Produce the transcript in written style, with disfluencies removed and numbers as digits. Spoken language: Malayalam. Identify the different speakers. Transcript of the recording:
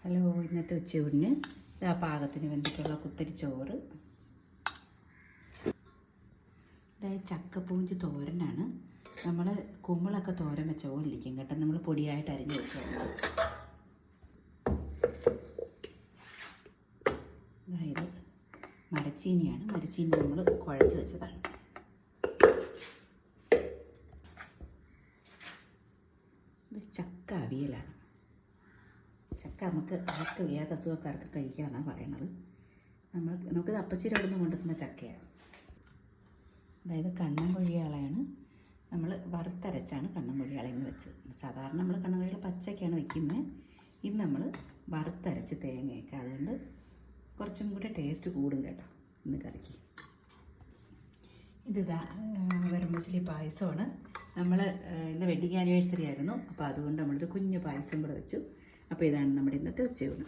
Speaker 1: ഹലോ, ഇന്നത്തെ ഉച്ചയൂടിന് ആ പാകത്തിന് വെന്തിട്ടുള്ള കുത്തരി ചോറ്, അതായത് ചക്കപ്പൂഞ്ചി തോരനാണ്. നമ്മൾ കുമ്പളൊക്കെ തോരൻ വെച്ച പോലെ ഇരിക്കും കേട്ടോ. നമ്മൾ പൊടിയായിട്ട് അരിഞ്ഞ് വെക്കുക. അതായത് മരച്ചീനിയാണ്. മരച്ചീനി നമ്മൾ കുഴച്ച് വെച്ചതാണ്. ഇത് ചക്ക അവിയലാണ്. ചക്ക നമുക്ക് ആർക്ക് ഏത് അസുഖക്കാർക്ക് കഴിക്കാമെന്നാണ് പറയണത്. നമുക്കിത് അപ്പച്ചിരി അവിടെ നിന്ന് കൊണ്ടുവന്ന ചക്കയാണ്. അതായത് കണ്ണൻകൊഴിയാളയാണ്. നമ്മൾ വറുത്തരച്ചാണ് കണ്ണൻകൊഴിയാളെന്ന് വെച്ചത്. സാധാരണ നമ്മൾ കണ്ണൻകൊഴിയാള പച്ചയ്ക്കാണ് വയ്ക്കുന്നത്. ഇത് നമ്മൾ വറുത്തരച്ച് തേങ്ങയൊക്കെ, അതുകൊണ്ട് കുറച്ചും കൂടെ ടേസ്റ്റ് കൂടും കേട്ടോ ഇന്ന് കറിക്ക്. ഇതിതാ വെറുമ്പശ്ശേരി പായസമാണ്. നമ്മൾ ഇന്ന് വെഡിങ് ആനിവേഴ്സറി ആയിരുന്നു, അപ്പോൾ അതുകൊണ്ട് നമ്മളൊരു കുഞ്ഞു പായസം കൂടെ വെച്ചു. അപ്പോൾ ഇതാണ് നമ്മുടെ ഇന്നത്തെ ഉച്ചയൂണ്.